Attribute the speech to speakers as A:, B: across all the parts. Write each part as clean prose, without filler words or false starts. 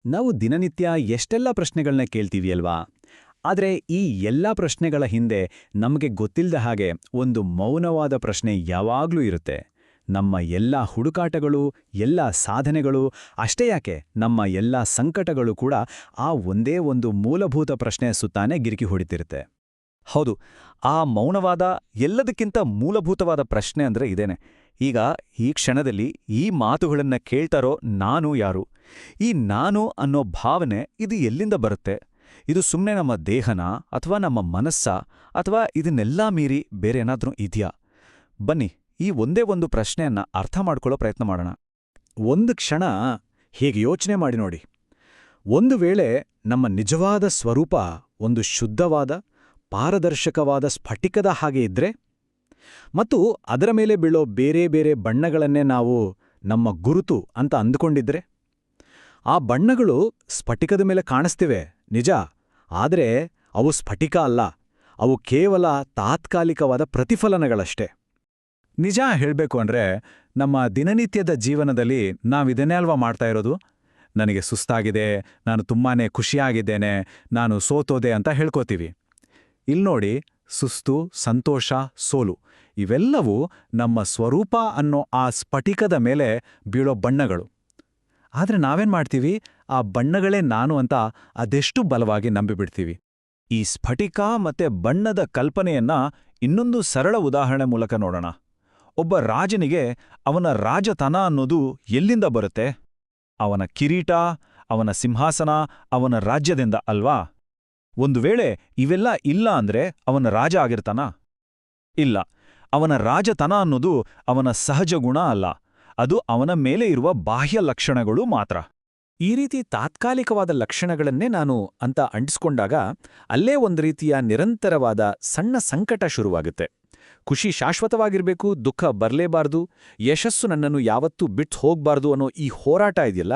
A: ನಾವು ದಿನನಿತ್ಯ ಎಷ್ಟೆಲ್ಲ ಪ್ರಶ್ನೆಗಳನ್ನ ಕೇಳ್ತೀವಿ ಅಲ್ವಾ? ಆದ್ರೆ ಈ ಎಲ್ಲ ಪ್ರಶ್ನೆಗಳ ಹಿಂದೆ ನಮಗೆ ಗೊತ್ತಿಲ್ಲದ ಹಾಗೆ ಒಂದು ಮೌನವಾದ ಪ್ರಶ್ನೆ ಯಾವಾಗ್ಲೂ ಇರುತ್ತೆ. ನಮ್ಮ ಎಲ್ಲ ಹುಡುಕಾಟಗಳು, ಎಲ್ಲ ಸಾಧನೆಗಳು, ಅಷ್ಟೇ ಯಾಕೆ ನಮ್ಮ ಎಲ್ಲ ಸಂಕಟಗಳು ಕೂಡ ಆ ಒಂದೇ ಒಂದು ಮೂಲಭೂತ ಪ್ರಶ್ನೆಯ ಸುತ್ತಾನೆ ಗಿರಿಕಿ ಹೊಡಿತಿರುತ್ತೆ.
B: ಹೌದು, ಆ ಮೌನವಾದ ಎಲ್ಲದಕ್ಕಿಂತ ಮೂಲಭೂತವಾದ ಪ್ರಶ್ನೆ ಅಂದ್ರೆ ಇದೇನೆ. ಈಗ ಈ ಕ್ಷಣದಲ್ಲಿ ಈ ಮಾತುಗಳನ್ನ ಕೇಳ್ತಾರೋ ನಾನು ಯಾರು? ಈ ನಾನು ಅನ್ನೋ ಭಾವನೆ ಇದು ಎಲ್ಲಿಂದ ಬರುತ್ತೆ? ಇದು ಸುಮ್ಮನೆ ನಮ್ಮ ದೇಹನ ಅಥವಾ ನಮ್ಮ ಮನಸ್ಸ ಅಥವಾ ಇದನ್ನೆಲ್ಲಾ ಮೀರಿ ಬೇರೆ ಏನಾದ್ರೂ ಇದೆಯಾ? ಬನ್ನಿ ಈ ಒಂದೇ ಒಂದು ಪ್ರಶ್ನೆಯನ್ನ ಅರ್ಥ ಮಾಡ್ಕೊಳ್ಳೋ ಪ್ರಯತ್ನ ಮಾಡೋಣ.
A: ಒಂದು ಕ್ಷಣ ಹೀಗೆ ಯೋಚನೆ ಮಾಡಿ ನೋಡಿ. ಒಂದು ವೇಳೆ ನಮ್ಮ ನಿಜವಾದ ಸ್ವರೂಪ ಒಂದು ಶುದ್ಧವಾದ, ಪಾರದರ್ಶಕವಾದ ಸ್ಫಟಿಕದ ಹಾಗೆ ಇದ್ರೆ, ಮತ್ತು ಅದರ ಮೇಲೆ ಬೀಳೋ ಬೇರೆ ಬೇರೆ ಬಣ್ಣಗಳನ್ನೇ ನಾವು ನಮ್ಮ ಗುರುತು ಅಂತ ಅಂದುಕೊಂಡಿದ್ರೆ, ಆ ಬಣ್ಣಗಳು ಸ್ಫಟಿಕದ ಮೇಲೆ ಕಾಣಿಸ್ತಿವೆ ನಿಜ, ಆದರೆ ಅವು ಸ್ಫಟಿಕ ಅಲ್ಲ, ಅವು ಕೇವಲ ತಾತ್ಕಾಲಿಕವಾದ ಪ್ರತಿಫಲನಗಳಷ್ಟೇ. ನಿಜ ಹೇಳ್ಬೇಕು ಅಂದ್ರೆ ನಮ್ಮ ದಿನನಿತ್ಯದ ಜೀವನದಲ್ಲಿ ನಾವಿದನ್ನೇ ಅಲ್ವಾ ಮಾಡ್ತಾ ಇರೋದು. ನನಗೆ ಸುಸ್ತಾಗಿದೆ, ನಾನು ತುಂಬಾನೇ ಖುಷಿಯಾಗಿದ್ದೇನೆ, ನಾನು ಸೋತೋದೆ ಅಂತ ಹೇಳ್ಕೋತೀವಿ. ಇಲ್ನೋಡಿ, ಸುಸ್ತು, ಸಂತೋಷ, ಸೋಲು ಇವೆಲ್ಲವೂ ನಮ್ಮ ಸ್ವರೂಪ ಅನ್ನೋ ಆ ಸ್ಫಟಿಕದ ಮೇಲೆ ಬೀಳೋ ಬಣ್ಣಗಳು. ಆದ್ರೆ ನಾವೇನ್ ಮಾಡ್ತೀವಿ, ಆ ಬಣ್ಣಗಳೇ ನಾನು ಅಂತ ಅದೆಷ್ಟು ಬಲವಾಗಿ ನಂಬಿಬಿಡ್ತೀವಿ.
B: ಈ ಸ್ಫಟಿಕ ಮತ್ತೆ ಬಣ್ಣದ ಕಲ್ಪನೆಯನ್ನ ಇನ್ನೊಂದು ಸರಳ ಉದಾಹರಣೆ ಮೂಲಕ ನೋಡೋಣ. ಒಬ್ಬ ರಾಜನಿಗೆ ಅವನ ರಾಜತನ ಅನ್ನೋದು ಎಲ್ಲಿಂದ ಬರುತ್ತೆ? ಅವನ ಕಿರೀಟ, ಅವನ ಸಿಂಹಾಸನ, ಅವನ ರಾಜ್ಯದಿಂದ ಅಲ್ವಾ? ಒಂದು ವೇಳೆ ಇವೆಲ್ಲ ಇಲ್ಲ ಅಂದ್ರೆ ಅವನ ರಾಜ ಆಗಿರ್ತಾನಾ? ಇಲ್ಲ. ಅವನ ರಾಜತನ ಅನ್ನೋದು ಅವನ ಸಹಜ ಗುಣ ಅಲ್ಲ, ಅದು ಅವನ ಮೇಲೆ ಇರುವ ಬಾಹ್ಯ ಲಕ್ಷಣಗಳು ಮಾತ್ರ.
A: ಈ ರೀತಿ ತಾತ್ಕಾಲಿಕವಾದ ಲಕ್ಷಣಗಳನ್ನೇ ನಾನು ಅಂತ ಅಂಟಿಸ್ಕೊಂಡಾಗ ಅಲ್ಲೇ ಒಂದು ರೀತಿಯ ನಿರಂತರವಾದ ಸಣ್ಣ ಸಂಕಟ ಶುರುವಾಗುತ್ತೆ. ಖುಷಿ ಶಾಶ್ವತವಾಗಿರ್ಬೇಕು, ದುಃಖ ಬರಲೇಬಾರ್ದು, ಯಶಸ್ಸು ನನ್ನನ್ನು ಯಾವತ್ತೂ ಬಿಟ್ಟು ಹೋಗ್ಬಾರ್ದು ಅನ್ನೋ ಈ ಹೋರಾಟ ಇದೆಯಲ್ಲ,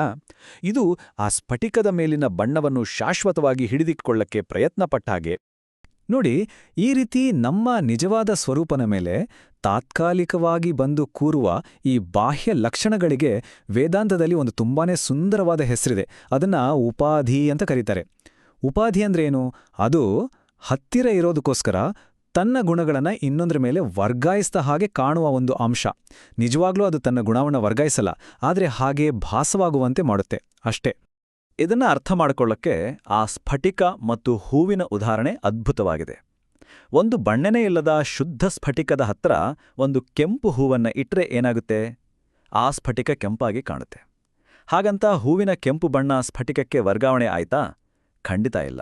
A: ಇದು ಆ ಸ್ಫಟಿಕದ ಮೇಲಿನ ಬಣ್ಣವನ್ನು ಶಾಶ್ವತವಾಗಿ ಹಿಡಿದಿಟ್ಕೊಳ್ಳಕ್ಕೆ ಪ್ರಯತ್ನಪಟ್ಟ ಹಾಗೆ. ನೋಡಿ, ಈ ರೀತಿ ನಮ್ಮ ನಿಜವಾದ ಸ್ವರೂಪನ ಮೇಲೆ ತಾತ್ಕಾಲಿಕವಾಗಿ ಬಂದು ಕೂರುವ ಈ ಬಾಹ್ಯ ಲಕ್ಷಣಗಳಿಗೆ ವೇದಾಂತದಲ್ಲಿ ಒಂದು ತುಂಬಾನೇ ಸುಂದರವಾದ ಹೆಸರಿದೆ. ಅದನ್ನ ಉಪಾಧಿ ಅಂತ ಕರೀತಾರೆ. ಉಪಾಧಿ ಅಂದ್ರೇನು? ಅದು ಹತ್ತಿರ ಇರೋದಕ್ಕೋಸ್ಕರ ತನ್ನ ಗುಣಗಳನ್ನ ಇನ್ನೊಂದ್ರ ಮೇಲೆ ವರ್ಗಾಯಿಸಿದ ಹಾಗೆ ಕಾಣುವ ಒಂದು ಅಂಶ. ನಿಜವಾಗ್ಲೂ ಅದು ತನ್ನ ಗುಣವನ್ನು ವರ್ಗಾಯಿಸಲ್ಲ, ಆದರೆ ಹಾಗೆ ಭಾಸವಾಗುವಂತೆ ಮಾಡುತ್ತೆ ಅಷ್ಟೇ.
B: ಇದನ್ನ ಅರ್ಥ ಮಾಡಿಕೊಳ್ಳಕ್ಕೆ ಆ ಸ್ಫಟಿಕ ಮತ್ತು ಹೂವಿನ ಉದಾಹರಣೆ ಅದ್ಭುತವಾಗಿದೆ. ಒಂದು ಬಣ್ಣನೇ ಇಲ್ಲದ ಶುದ್ಧ ಸ್ಫಟಿಕದ ಹತ್ರ ಒಂದು ಕೆಂಪು ಹೂವನ್ನ ಇಟ್ರೆ ಏನಾಗುತ್ತೆ? ಆ ಸ್ಫಟಿಕ ಕೆಂಪಾಗಿ ಕಾಣುತ್ತೆ. ಹಾಗಂತ ಹೂವಿನ ಕೆಂಪು ಬಣ್ಣ ಸ್ಫಟಿಕಕ್ಕೆ ವರ್ಗಾವಣೆ ಆಯ್ತಾ? ಖಂಡಿತ ಇಲ್ಲ.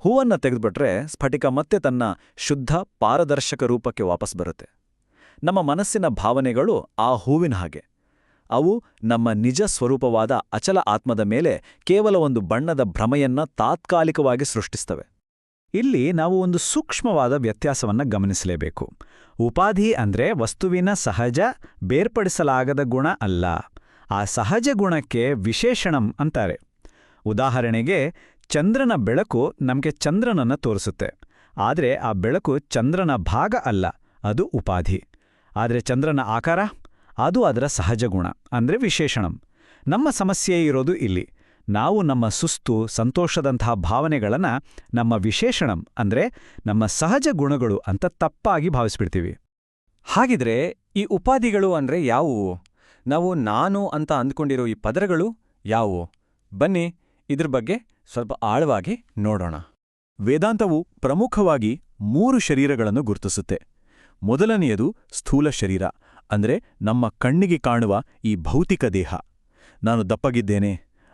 B: ಹೂವನ್ನ ತೆಗೆದುಬಿಟ್ರೆ ಸ್ಫಟಿಕ ಮತ್ತೆ ತನ್ನ ಶುದ್ಧ ಪಾರದರ್ಶಕ ರೂಪಕ್ಕೆ ವಾಪಸ್ ಬರುತ್ತೆ. ನಮ್ಮ ಮನಸ್ಸಿನ ಭಾವನೆಗಳು ಆ ಹೂವಿನ ಹಾಗೆ. ಅವು ನಮ್ಮ ನಿಜ ಸ್ವರೂಪವಾದ ಅಚಲ ಆತ್ಮದ ಮೇಲೆ ಕೇವಲ ಒಂದು ಬಣ್ಣದ ಭ್ರಮೆಯನ್ನ ತಾತ್ಕಾಲಿಕವಾಗಿ ಸೃಷ್ಟಿಸ್ತವೆ.
A: ಇಲ್ಲಿ ನಾವು ಒಂದು ಸೂಕ್ಷ್ಮವಾದ ವ್ಯತ್ಯಾಸವನ್ನ ಗಮನಿಸಲೇಬೇಕು. ಉಪಾಧಿ ಅಂದ್ರೆ ವಸ್ತುವಿನ ಸಹಜ, ಬೇರ್ಪಡಿಸಲಾಗದ ಗುಣ ಅಲ್ಲ. ಆ ಸಹಜ ಗುಣಕ್ಕೆ ವಿಶೇಷಣಂ ಅಂತಾರೆ. ಉದಾಹರಣೆಗೆ, ಚಂದ್ರನ ಬೆಳಕು ನಮಗೆ ಚಂದ್ರನನ್ನ ತೋರಿಸುತ್ತೆ. ಆದರೆ ಆ ಬೆಳಕು ಚಂದ್ರನ ಭಾಗ ಅಲ್ಲ, ಅದು ಉಪಾಧಿ. ಆದರೆ ಚಂದ್ರನ ಆಕಾರ, ಅದು ಅದರ ಸಹಜ ಗುಣ ಅಂದ್ರೆ ವಿಶೇಷಣಂ. ನಮ್ಮ ಸಮಸ್ಯೆ ಇರೋದು ಇಲ್ಲಿ. ನಾವು ನಮ್ಮ ಸುಸ್ತು, ಸಂತೋಷದಂತಹ ಭಾವನೆಗಳನ್ನ ನಮ್ಮ ವಿಶೇಷಣಂ ಅಂದ್ರೆ ನಮ್ಮ ಸಹಜ ಗುಣಗಳು ಅಂತ ತಪ್ಪಾಗಿ ಭಾವಿಸ್ಬಿಡ್ತೀವಿ.
C: ಹಾಗಿದ್ರೆ ಈ ಉಪಾಧಿಗಳು ಅಂದ್ರೆ ಯಾವುವು? ನಾವು ನಾನು ಅಂತ ಅಂದ್ಕೊಂಡಿರೋ ಈ ಪದರಗಳು ಯಾವುವು? ಬನ್ನಿ ಇದ್ರ ಬಗ್ಗೆ ಸ್ವಲ್ಪ ಆಳವಾಗಿ ನೋಡೋಣ.
B: ವೇದಾಂತವು ಪ್ರಮುಖವಾಗಿ 3 ಶರೀರಗಳನ್ನು ಗುರುತಿಸುತ್ತೆ. ಮೊದಲನೆಯದು ಸ್ಥೂಲ ಶರೀರ, ಅಂದ್ರೆ ನಮ್ಮ ಕಣ್ಣಿಗೆ ಕಾಣುವ ಈ ಭೌತಿಕ ದೇಹ. ನಾನು ದಪ್ಪಗಿದ್ದೇನೆ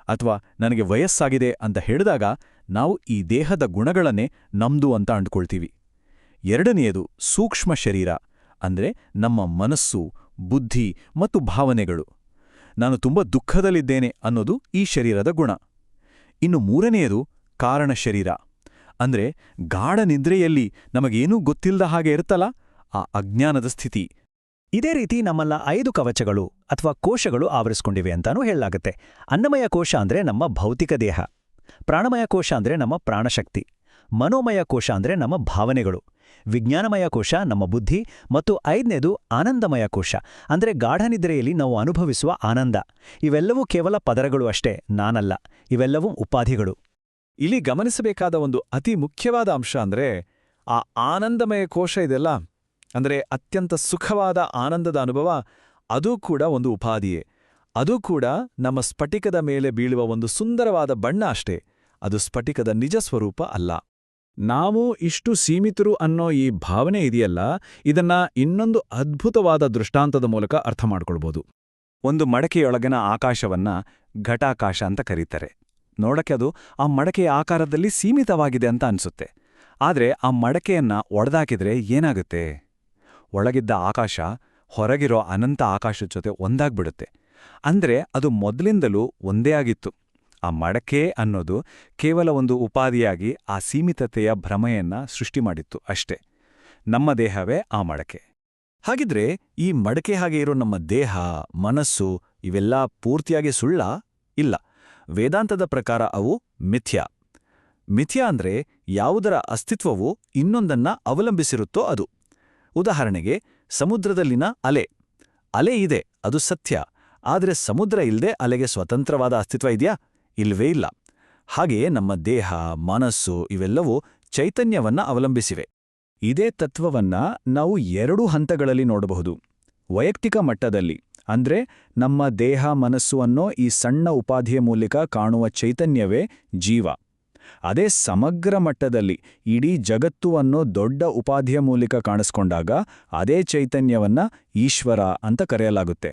B: ಅಥವಾ ನನಗೆ ವಯಸ್ಸಾಗಿದೆ ಅಂತ ಹೇಳಿದಾಗ ನಾವು ಈ ದೇಹದ ಗುಣಗಳನ್ನೇ ನಮ್ದು ಅಂತ ಅಂದ್ಕೊಳ್ತೀವಿ. ಎರಡನೆಯದು ಸೂಕ್ಷ್ಮ ಶರೀರ, ಅಂದ್ರೆ ನಮ್ಮ ಮನಸ್ಸು, ಬುದ್ಧಿ ಮತ್ತು ಭಾವನೆಗಳು. ನಾನು ತುಂಬ ದುಃಖದಲ್ಲಿದ್ದೇನೆ ಅನ್ನೋದು ಈ ಶರೀರದ ಗುಣ. ಇನ್ನು ಮೂರನೆಯದು ಕಾರಣ ಶರೀರ, ಅಂದ್ರೆ ಗಾಢ ನಿದ್ರೆಯಲ್ಲಿ ನಮಗೇನೂ ಗೊತ್ತಿಲ್ಲದ ಹಾಗೆ ಇರುತ್ತಲ್ಲ, ಆ ಅಜ್ಞಾನದ ಸ್ಥಿತಿ.
A: ಇದೇ ರೀತಿ ನಮ್ಮನ್ನ 5 ಕವಚಗಳು ಅಥವಾ ಕೋಶಗಳು ಆವರಿಸ್ಕೊಂಡಿವೆ ಅಂತಾನೂ ಹೇಳಲಾಗುತ್ತೆ. ಅನ್ನಮಯ ಕೋಶ ಅಂದ್ರೆ ನಮ್ಮ ಭೌತಿಕ ದೇಹ, ಪ್ರಾಣಮಯ ಕೋಶ ಅಂದ್ರೆ ನಮ್ಮ ಪ್ರಾಣಶಕ್ತಿ, ಮನೋಮಯ ಕೋಶ ಅಂದ್ರೆ ನಮ್ಮ ಭಾವನೆಗಳು,
D: ವಿಜ್ಞಾನಮಯ ಕೋಶ ನಮ್ಮ ಬುದ್ಧಿ ಮತ್ತು 5ನೇದು ಆನಂದಮಯ ಕೋಶ ಅಂದ್ರೆ ಗಾಢನಿದ್ರೆಯಲ್ಲಿ ನಾವು ಅನುಭವಿಸುವ ಆನಂದ. ಇವೆಲ್ಲವೂ ಕೇವಲ ಪದರಗಳು ಅಷ್ಟೇ, ನಾನಲ್ಲ. ಇವೆಲ್ಲವೂ ಉಪಾಧಿಗಳು.
B: ಇಲ್ಲಿ ಗಮನಿಸಬೇಕಾದ ಒಂದು ಅತಿ ಮುಖ್ಯವಾದ ಅಂಶ ಅಂದ್ರೆ ಆ ಆನಂದಮಯ ಕೋಶ ಇದೆಲ್ಲ, ಅಂದ್ರೆ ಅತ್ಯಂತ ಸುಖವಾದ ಆನಂದದ ಅನುಭವ, ಅದೂ ಕೂಡ ಒಂದು ಉಪಾಧಿಯೇ. ಅದೂ ಕೂಡ ನಮ್ಮ ಸ್ಫಟಿಕದ ಮೇಲೆ ಬೀಳುವ ಒಂದು ಸುಂದರವಾದ ಬಣ್ಣ ಅಷ್ಟೇ. ಅದು ಸ್ಫಟಿಕದ ನಿಜ ಸ್ವರೂಪ ಅಲ್ಲ.
A: ನಾವು ಇಷ್ಟು ಸೀಮಿತರು ಅನ್ನೋ ಈ ಭಾವನೆ ಇದೆಯಲ್ಲ, ಇದನ್ನ ಇನ್ನೊಂದು ಅದ್ಭುತವಾದ ದೃಷ್ಟಾಂತದ ಮೂಲಕ ಅರ್ಥ ಮಾಡ್ಕೊಳ್ಬೋದು.
C: ಒಂದು ಮಡಕೆಯೊಳಗಿನ ಆಕಾಶವನ್ನ ಘಟಾಕಾಶ ಅಂತ ಕರೀತಾರೆ. ನೋಡಕ್ಕೆ ಅದು ಆ ಮಡಕೆಯ ಆಕಾರದಲ್ಲಿ ಸೀಮಿತವಾಗಿದೆ ಅಂತ ಅನ್ಸುತ್ತೆ. ಆದ್ರೆ ಆ ಮಡಕೆಯನ್ನ ಒಡೆದಾಕಿದ್ರೆ ಏನಾಗುತ್ತೆ? ಒಳಗಿದ್ದ ಆಕಾಶ ಹೊರಗಿರೋ ಅನಂತ ಆಕಾಶದ ಜೊತೆ ಒಂದಾಗ್ಬಿಡುತ್ತೆ. ಅಂದ್ರೆ ಅದು ಮೊದಲಿಂದಲೂ ಒಂದೇ ಆಗಿತ್ತು. ಆ ಮಡಕೆ ಅನ್ನೋದು ಕೇವಲ ಒಂದು ಉಪಾಧಿಯಾಗಿ ಆ ಸೀಮಿತತೆಯ ಭ್ರಮೆಯನ್ನ ಸೃಷ್ಟಿ ಮಾಡಿತ್ತು ಅಷ್ಟೇ. ನಮ್ಮ ದೇಹವೇ ಆ ಮಡಕೆ.
A: ಹಾಗಿದ್ರೆ ಈ ಮಡಕೆ ಹಾಗೆ ಇರೋ ನಮ್ಮ ದೇಹ, ಮನಸ್ಸು ಇವೆಲ್ಲ ಪೂರ್ತಿಯಾಗಿ ಸುಳ್ಳಾ? ಇಲ್ಲ. ವೇದಾಂತದ ಪ್ರಕಾರ ಅವು ಮಿಥ್ಯಾ. ಮಿಥ್ಯಾ ಅಂದ್ರೆ ಯಾವುದರ ಅಸ್ತಿತ್ವವು ಇನ್ನೊಂದನ್ನ ಅವಲಂಬಿಸಿರುತ್ತೋ ಅದು. ಉದಾಹರಣೆಗೆ, ಸಮುದ್ರದಲ್ಲಿನ ಅಲೆ. ಅಲೆ ಇದೆ, ಅದು ಸತ್ಯ. ಆದರೆ ಸಮುದ್ರ ಇಲ್ಲದೆ ಅಲೆಗೆ ಸ್ವತಂತ್ರವಾದ ಅಸ್ತಿತ್ವ ಇದೆಯಾ? ಇಲ್ವೇ ಇಲ್ಲ. ಹಾಗೆಯೇ ನಮ್ಮ ದೇಹ, ಮನಸ್ಸು ಇವೆಲ್ಲವೂ ಚೈತನ್ಯವನ್ನ ಅವಲಂಬಿಸಿವೆ. ಇದೇ ತತ್ವವನ್ನ ನಾವು 2 ಹಂತಗಳಲ್ಲಿ ನೋಡಬಹುದು. ವೈಯಕ್ತಿಕ ಮಟ್ಟದಲ್ಲಿ, ಅಂದ್ರೆ ನಮ್ಮ ದೇಹ, ಮನಸ್ಸು ಅನ್ನೋ ಈ ಸಣ್ಣ ಉಪಾಧಿಯ ಮೂಲಕ ಕಾಣುವ ಚೈತನ್ಯವೇ ಜೀವ. ಅದೇ ಸಮಗ್ರ ಮಟ್ಟದಲ್ಲಿ ಇಡೀ ಜಗತ್ತು ಅನ್ನೋ ದೊಡ್ಡ ಉಪಾಧಿಯ ಮೂಲಕ ಕಾಣಿಸ್ಕೊಂಡಾಗ ಅದೇ ಚೈತನ್ಯವನ್ನ ಈಶ್ವರ ಅಂತ ಕರೆಯಲಾಗುತ್ತೆ.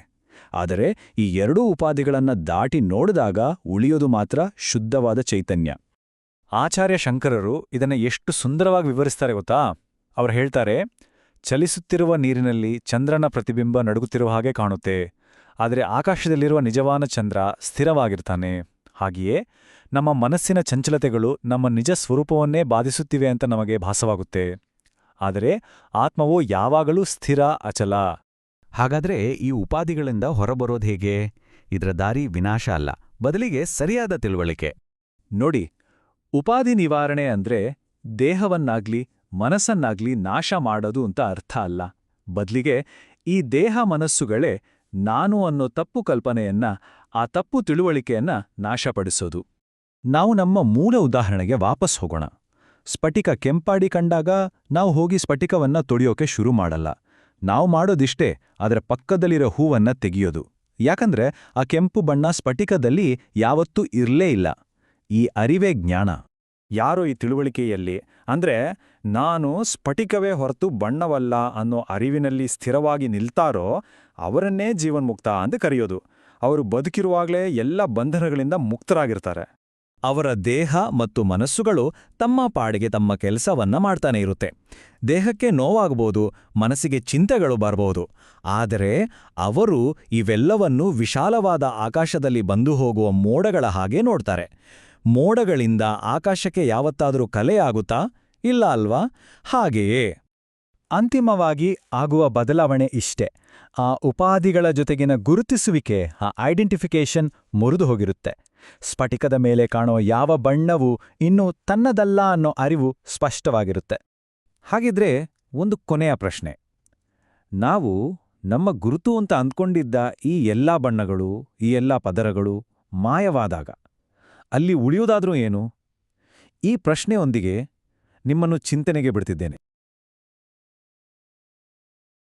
A: ಆದರೆ ಈ 2 ಉಪಾಧಿಗಳನ್ನ ದಾಟಿ ನೋಡಿದಾಗ ಉಳಿಯೋದು ಮಾತ್ರ ಶುದ್ಧವಾದ ಚೈತನ್ಯ.
C: ಆಚಾರ್ಯ ಶಂಕರರು ಇದನ್ನ ಎಷ್ಟು ಸುಂದರವಾಗಿ ವಿವರಿಸ್ತಾರೆ ಗೊತ್ತಾ? ಅವ್ರು ಹೇಳ್ತಾರೆ, ಚಲಿಸುತ್ತಿರುವ ನೀರಿನಲ್ಲಿ ಚಂದ್ರನ ಪ್ರತಿಬಿಂಬ ನಡುಗುತ್ತಿರುವ ಹಾಗೆ ಕಾಣುತ್ತೆ. ಆದರೆ ಆಕಾಶದಲ್ಲಿರುವ ನಿಜವಾದ ಚಂದ್ರ ಸ್ಥಿರವಾಗಿರ್ತಾನೆ. ಹಾಗೆಯೇ ನಮ್ಮ ಮನಸ್ಸಿನ ಚಂಚಲತೆಗಳು ನಮ್ಮ ನಿಜ ಸ್ವರೂಪವನ್ನೇ ಬಾಧಿಸುತ್ತಿವೆ ಅಂತ ನಮಗೆ ಭಾಸವಾಗುತ್ತೆ. ಆದರೆ ಆತ್ಮವು ಯಾವಾಗಲೂ ಸ್ಥಿರ, ಅಚಲ.
D: ಹಾಗಾದ್ರೆ ಈ ಉಪಾಧಿಗಳಿಂದ ಹೊರಬರೋದು ಹೇಗೆ? ಇದರ ದಾರಿ ವಿನಾಶ ಅಲ್ಲ, ಬದಲಿಗೆ ಸರಿಯಾದ ತಿಳುವಳಿಕೆ.
B: ನೋಡಿ, ಉಪಾಧಿ ನಿವಾರಣೆ ಅಂದ್ರೆ ದೇಹವನ್ನಾಗ್ಲಿ ಮನಸ್ಸನ್ನಾಗ್ಲಿ ನಾಶ ಮಾಡೋದು ಅಂತ ಅರ್ಥ ಅಲ್ಲ. ಬದ್ಲಿಗೆ ಈ ದೇಹ ಮನಸ್ಸುಗಳೇ ನಾನು ಅನ್ನೋ ತಪ್ಪು ಕಲ್ಪನೆಯನ್ನ, ಆ ತಪ್ಪು ತಿಳುವಳಿಕೆಯನ್ನ ನಾಶಪಡಿಸೋದು.
A: ನಾವು ನಮ್ಮ ಮೂಲ ಉದಾಹರಣೆಗೆ ವಾಪಸ್ ಹೋಗೋಣ. ಸ್ಫಟಿಕ ಕೆಂಪಾಡಿ ಕಂಡಾಗ ನಾವು ಹೋಗಿ ಸ್ಫಟಿಕವನ್ನ ತೊಳೆಯೋಕೆ ಶುರು ಮಾಡಲ್ಲ. ನಾವು ಮಾಡೋದಿಷ್ಟೇ, ಅದರ ಪಕ್ಕದಲ್ಲಿರೋ ಹೂವನ್ನ ತೆಗೆಯೋದು. ಯಾಕಂದ್ರೆ ಆ ಕೆಂಪು ಬಣ್ಣ ಸ್ಫಟಿಕದಲ್ಲಿ ಯಾವತ್ತೂ ಇರ್ಲೇ ಇಲ್ಲ. ಈ ಅರಿವೇ ಜ್ಞಾನ.
C: ಯಾರೋ ಈ ತಿಳುವಳಿಕೆಯಲ್ಲಿ, ಅಂದ್ರೆ ನಾನು ಸ್ಫಟಿಕವೇ ಹೊರತು ಬಣ್ಣವಲ್ಲ ಅನ್ನೋ ಅರಿವಿನಲ್ಲಿ ಸ್ಥಿರವಾಗಿ ನಿಲ್ತಾರೋ ಅವರನ್ನೇ ಜೀವನ್ಮುಕ್ತ ಅಂತ ಕರೆಯೋದು. ಅವರು ಬದುಕಿರುವಾಗಲೇ ಎಲ್ಲ ಬಂಧನಗಳಿಂದ ಮುಕ್ತರಾಗಿರ್ತಾರೆ.
A: ಅವರ ದೇಹ ಮತ್ತು ಮನಸ್ಸುಗಳು ತಮ್ಮ ಪಾಡಿಗೆ ತಮ್ಮ ಕೆಲಸವನ್ನ ಮಾಡ್ತಾನೆ ಇರುತ್ತೆ. ದೇಹಕ್ಕೆ ನೋವಾಗಬಹುದು, ಮನಸ್ಸಿಗೆ ಚಿಂತೆಗಳು ಬರಬಹುದು. ಆದರೆ ಅವರು ಇವೆಲ್ಲವನ್ನೂ ವಿಶಾಲವಾದ ಆಕಾಶದಲ್ಲಿ ಬಂದು ಹೋಗುವ ಮೋಡಗಳ ಹಾಗೆ ನೋಡ್ತಾರೆ. ಮೋಡಗಳಿಂದ ಆಕಾಶಕ್ಕೆ ಯಾವತ್ತಾದರೂ ಕಲೆಯಾಗುತ್ತಾ? ಇಲ್ಲ ಅಲ್ವಾ? ಹಾಗೆಯೇ ಅಂತಿಮವಾಗಿ ಆಗುವ ಬದಲಾವಣೆ ಇಷ್ಟೆ. ಆ ಉಪಾಧಿಗಳ ಜೊತೆಗಿನ ಗುರುತಿಸುವಿಕೆ, ಆ ಐಡೆಂಟಿಫಿಕೇಶನ್ ಮುರಿದು ಹೋಗಿರುತ್ತೆ. ಸ್ಫಟಿಕದ ಮೇಲೆ ಕಾಣೋ ಯಾವ ಬಣ್ಣವೂ ಇನ್ನೂ ತನ್ನದಲ್ಲ ಅನ್ನೋ ಅರಿವು ಸ್ಪಷ್ಟವಾಗಿರುತ್ತೆ.
C: ಹಾಗಿದ್ರೆ ಒಂದು ಕೊನೆಯ ಪ್ರಶ್ನೆ. ನಾವು ನಮ್ಮ ಗುರುತು ಅಂತ ಅಂದ್ಕೊಂಡಿದ್ದ ಈ ಎಲ್ಲಾ ಬಣ್ಣಗಳು, ಈ ಎಲ್ಲಾ ಪದರಗಳು ಮಾಯವಾದಾಗ ಅಲ್ಲಿ ಉಳಿಯುವುದಾದ್ರೂ ಏನು? ಈ ಪ್ರಶ್ನೆಯೊಂದಿಗೆ ನಿಮ್ಮನ್ನು ಚಿಂತನೆಗೆ ಬಿಡ್ತಿದ್ದೇನೆ.